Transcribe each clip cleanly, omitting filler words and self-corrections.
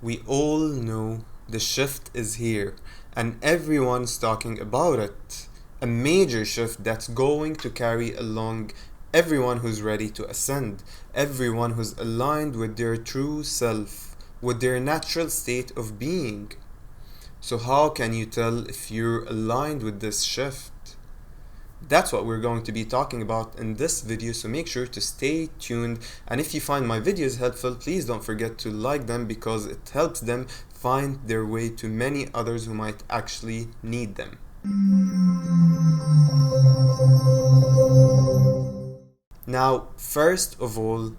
We all know the shift is here, and everyone's talking about it. A major shift that's going to carry along everyone who's ready to ascend, everyone who's aligned with their true self, with their natural state of being. So, how can you tell if you're aligned with this shift? That's what we're going to be talking about in this video, so make sure to stay tuned. And if you find my videos helpful, please don't forget to like them because it helps them find their way to many others who might actually need them. Now, first of all,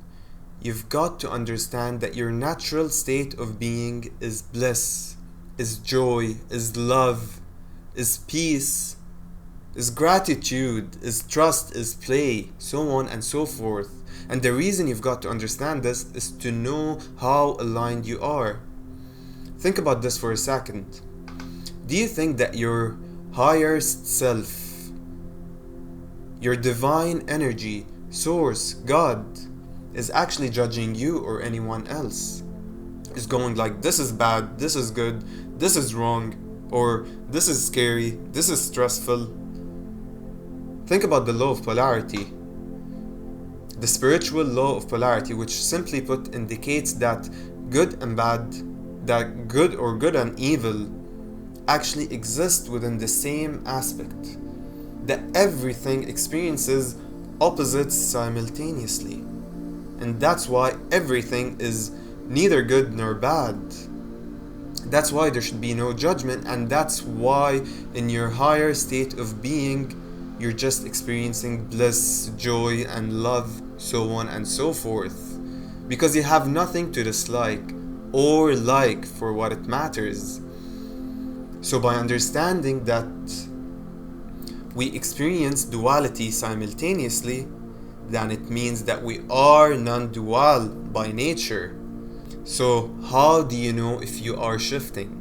you've got to understand that your natural state of being is bliss, is joy, is love, is peace, is gratitude, is trust, is play, so on and so forth. And the reason you've got to understand this is to know how aligned you are. Think about this for a second. Do you think that your higher self, your divine energy, source, God, is actually judging you or anyone else? Is going like, this is bad, this is good, this is wrong, or this is scary, this is stressful? Think about the law of polarity. The spiritual law of polarity, which simply put indicates that good and bad, that good or good and evil actually exist within the same aspect. That everything experiences opposites simultaneously. And that's why everything is neither good nor bad. That's why there should be no judgment, and that's why in your higher state of being, you're just experiencing bliss, joy, and love, so on and so forth. Because you have nothing to dislike or like for what it matters. So by understanding that we experience duality simultaneously, then it means that we are non-dual by nature. So how do you know if you are shifting?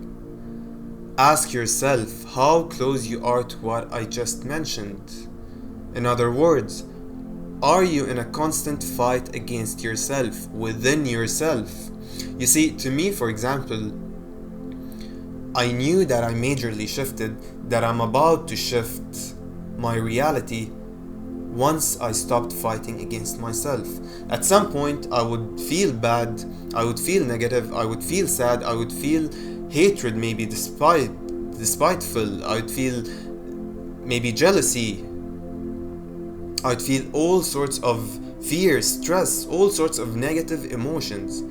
Ask yourself how close you are to what I just mentioned. In other words, are you in a constant fight against yourself, within yourself? You see, to me, for example, I knew that I majorly shifted, that I'm about to shift my reality once I stopped fighting against myself. At some point, I would feel bad, I would feel negative, I would feel sad, I would feel hatred, maybe despiteful, I would feel maybe jealousy, I would feel all sorts of fear, stress, all sorts of negative emotions.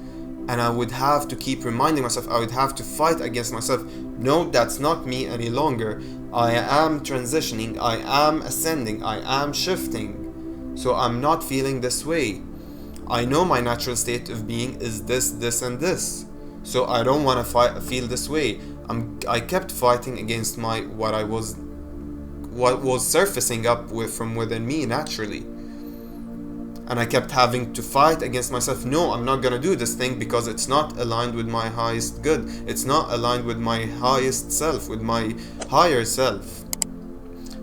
And I would have to keep reminding myself, I would have to fight against myself. No, that's not me any longer. I am transitioning, I am ascending, I am shifting. So I'm not feeling this way. I know my natural state of being is this, this, and this. So I don't want to feel this way. I kept fighting against what was surfacing up from within me naturally. And I kept having to fight against myself. No, I'm not gonna do this thing because it's not aligned with my highest good. It's not aligned with my highest self, with my higher self.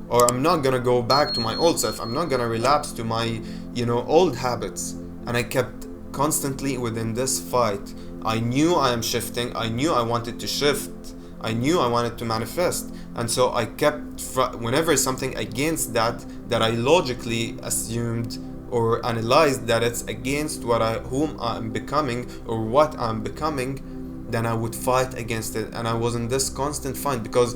Or I'm not gonna go back to my old self. I'm not gonna relapse to my, old habits. And I kept constantly within this fight. I knew I am shifting. I knew I wanted to shift. I knew I wanted to manifest. And so I kept, whenever something against that I logically assumed or analyzed that it's against whom I'm becoming or what I'm becoming, then I would fight against it. And I was in this constant fight because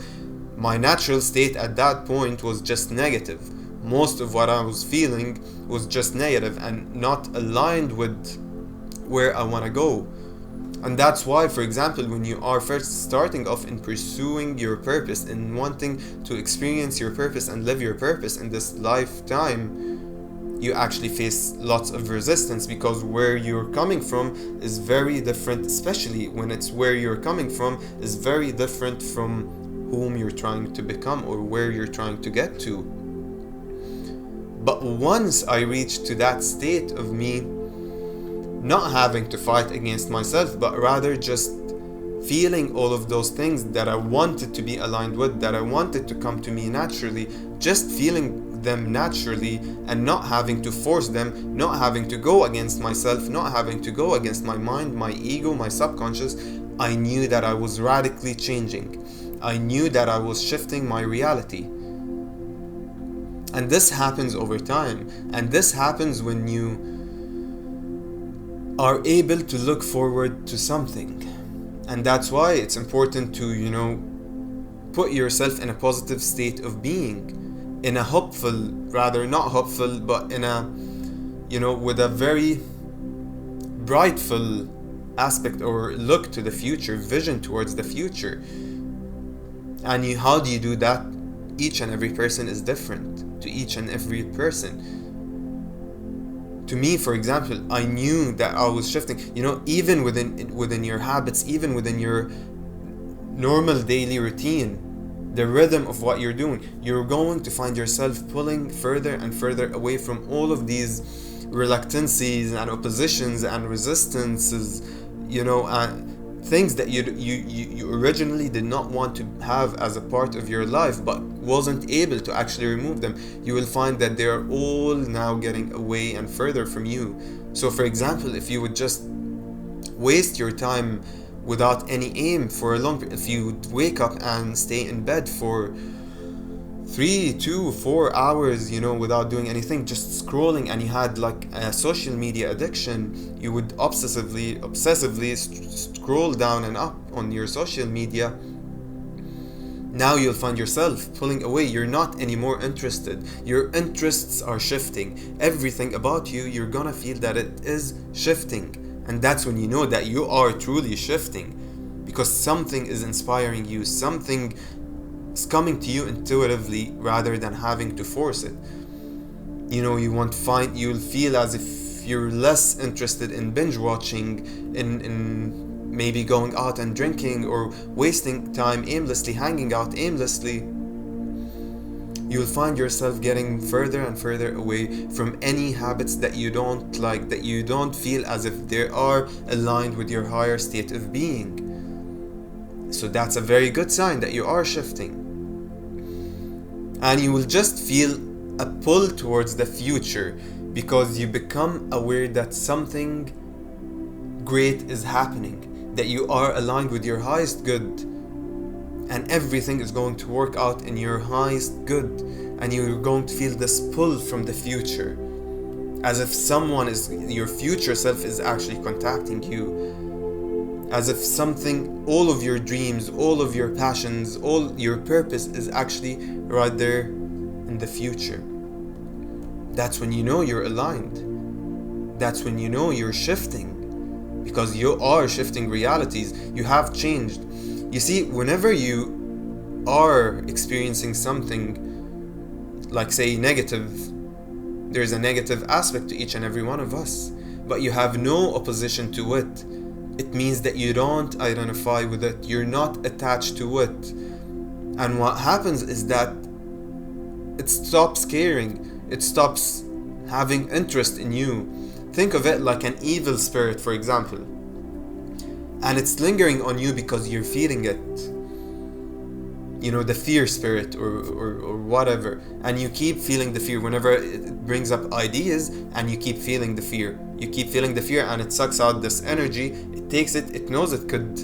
my natural state at that point was just negative. Most of what I was feeling was just negative and not aligned with where I want to go. And that's why, for example, when you are first starting off in pursuing your purpose, in wanting to experience your purpose and live your purpose in this lifetime, you actually face lots of resistance because where you're coming from is very different, especially when it's where you're coming from is very different from whom you're trying to become or where you're trying to get to. But once I reached to that state of me not having to fight against myself, but rather just feeling all of those things that I wanted to be aligned with, that I wanted to come to me naturally, just feeling them naturally and not having to force them, not having to go against myself, not having to go against my mind, my ego, my subconscious, I knew that I was radically changing. I knew that I was shifting my reality. And this happens over time. And this happens when you are able to look forward to something. And that's why it's important to, put yourself in a positive state of being. In a hopeful, rather not hopeful, but in a, with a very brightful aspect or look to the future, vision towards the future. And how do you do that? Each and every person is different to each and every person. To me, for example, I knew that I was shifting, even within your habits, even within your normal daily routine, the rhythm of what you're doing, you're going to find yourself pulling further and further away from all of these reluctancies and oppositions and resistances, and things that you originally did not want to have as a part of your life, but wasn't able to actually remove them. You will find that they are all now getting away and further from you. So for example, if you would just waste your time without any aim for a long period, if you would wake up and stay in bed for 3 to 4 hours, without doing anything, just scrolling, and you had like a social media addiction, you would obsessively scroll down and up on your social media. Now you'll find yourself pulling away. You're not anymore interested. Your interests are shifting. Everything about you, you're gonna feel that it is shifting. And that's when you know that you are truly shifting, because something is inspiring you, something is coming to you intuitively rather than having to force it. You'll feel as if you're less interested in binge watching, in maybe going out and drinking or wasting time aimlessly, hanging out aimlessly. You'll find yourself getting further and further away from any habits that you don't like, that you don't feel as if they are aligned with your higher state of being. So that's a very good sign that you are shifting. And you will just feel a pull towards the future, because you become aware that something great is happening, that you are aligned with your highest good, and everything is going to work out in your highest good, and you're going to feel this pull from the future, as if your future self is actually contacting you, as if all of your dreams, all of your passions, all your purpose is actually right there in the future. That's when you know you're aligned. That's when you know you're shifting, because you are shifting realities. You have changed. You see, whenever you are experiencing something, like say negative, there's a negative aspect to each and every one of us, but you have no opposition to it. It means that you don't identify with it, you're not attached to it. And what happens is that it stops caring, it stops having interest in you. Think of it like an evil spirit, for example, and it's lingering on you because you're feeling it. The fear spirit or whatever, and you keep feeling the fear whenever it brings up ideas, and you keep feeling the fear. You keep feeling the fear, and it sucks out this energy. It takes it, it knows it could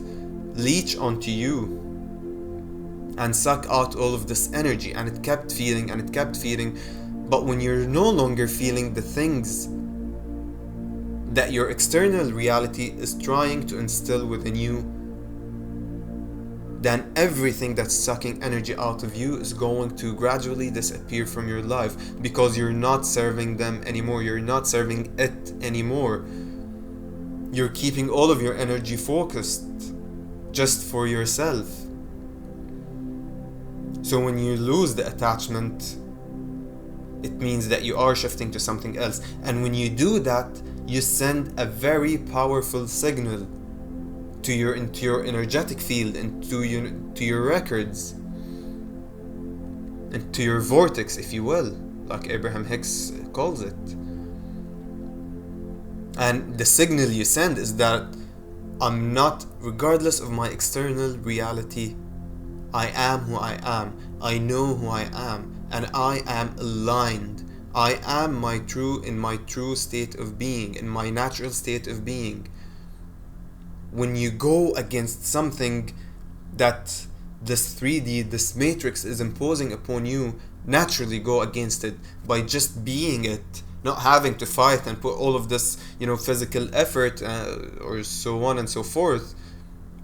leech onto you and suck out all of this energy, and it kept feeding and it kept feeding. But when you're no longer feeling the things that your external reality is trying to instill within you, then everything that's sucking energy out of you is going to gradually disappear from your life, because you're not serving them anymore, you're not serving it anymore. You're keeping all of your energy focused just for yourself. So when you lose the attachment, it means that you are shifting to something else. And when you do that, you send a very powerful signal into your energetic field, into your records, into your vortex, if you will, like Abraham Hicks calls it. And the signal you send is that I'm not, regardless of my external reality, I am who I am, I know who I am, and I am aligned. I am in my true state of being, in my natural state of being. when you go against something that this 3D, this matrix is imposing upon you, naturally go against it by just being it, not having to fight and put all of this, physical effort, or so on and so forth,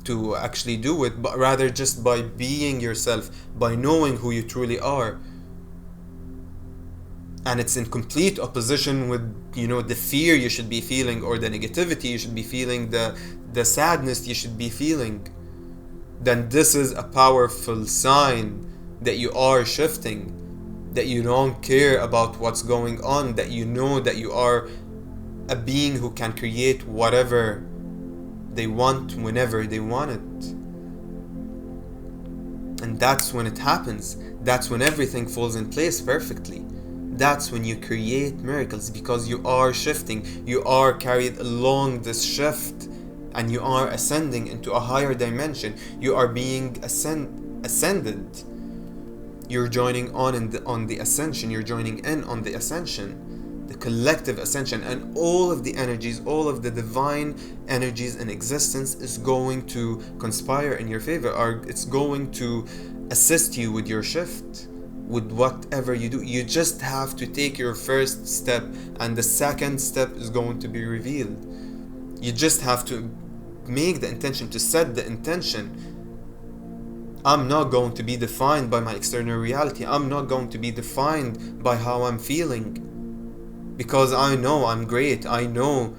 to actually do it, but rather just by being yourself, by knowing who you truly are. And it's in complete opposition with, the fear you should be feeling, or the negativity you should be feeling, the sadness you should be feeling. Then this is a powerful sign that you are shifting, that you don't care about what's going on, that you know that you are a being who can create whatever they want whenever they want it. And that's when it happens. That's when everything falls in place perfectly. That's when you create miracles, because you are shifting, you are carried along this shift, and you are ascending into a higher dimension. You are being ascended. You're joining on the ascension. You're joining in on the ascension, the collective ascension, and all of the energies, all of the divine energies in existence is going to conspire in your favor, or it's going to assist you with your shift, with whatever you do. You just have to take your first step, and the second step is going to be revealed. You just have to make the intention, to set the intention. I'm not going to be defined by my external reality. I'm not going to be defined by how I'm feeling, because I know I'm great. I know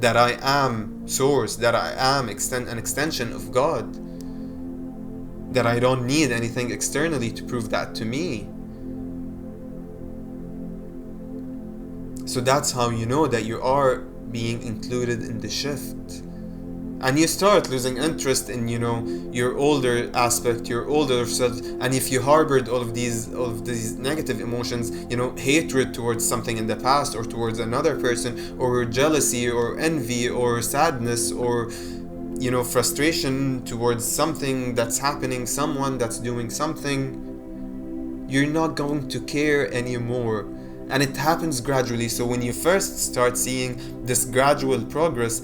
that I am source, that I am an extension of God, that I don't need anything externally to prove that to me. So that's how you know that you are being included in the shift. And you start losing interest in, your older aspect, your older self. And if you harbored all of these negative emotions, hatred towards something in the past, or towards another person, or jealousy, or envy, or sadness, or frustration towards something that's happening, someone that's doing something, you're not going to care anymore. And it happens gradually. So when you first start seeing this gradual progress,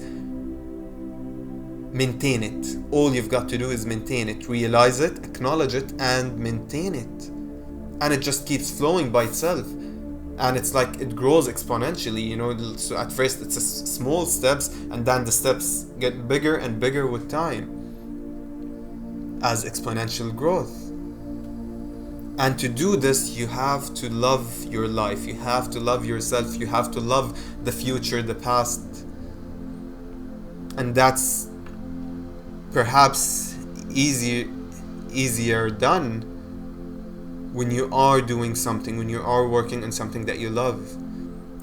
maintain it. All you've got to do is maintain it, realize it, acknowledge it, and maintain it. And it just keeps flowing by itself. And it's like it grows exponentially, so at first it's small steps, and then the steps get bigger and bigger with time, as exponential growth. And to do this, you have to love your life, you have to love yourself, you have to love the future, the past. And that's perhaps easier done when you are doing something, when you are working on something that you love,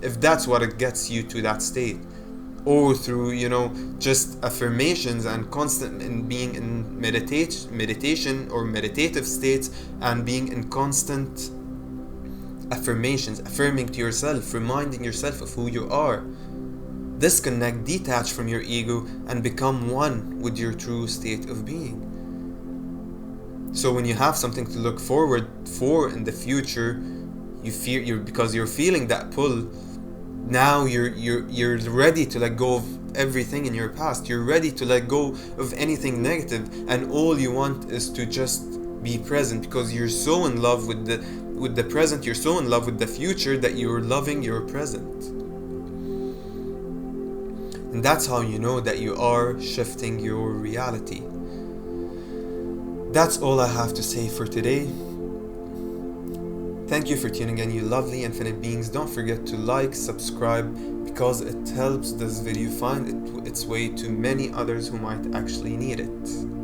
if that's what it gets you to that state, or through just affirmations and constant in being in meditation or meditative states, and being in constant affirmations, affirming to yourself, reminding yourself of who you are. Disconnect, detach from your ego, and become one with your true state of being. So when you have something to look forward for in the future, because you're feeling that pull. Now you're ready to let go of everything in your past. You're ready to let go of anything negative, and all you want is to just be present, because you're so in love with the present. You're so in love with the future that you're loving your present. And that's how you know that you are shifting your reality. That's all I have to say for today. Thank you for tuning in, you lovely infinite beings. Don't forget to like, subscribe, because it helps this video find its way to many others who might actually need it.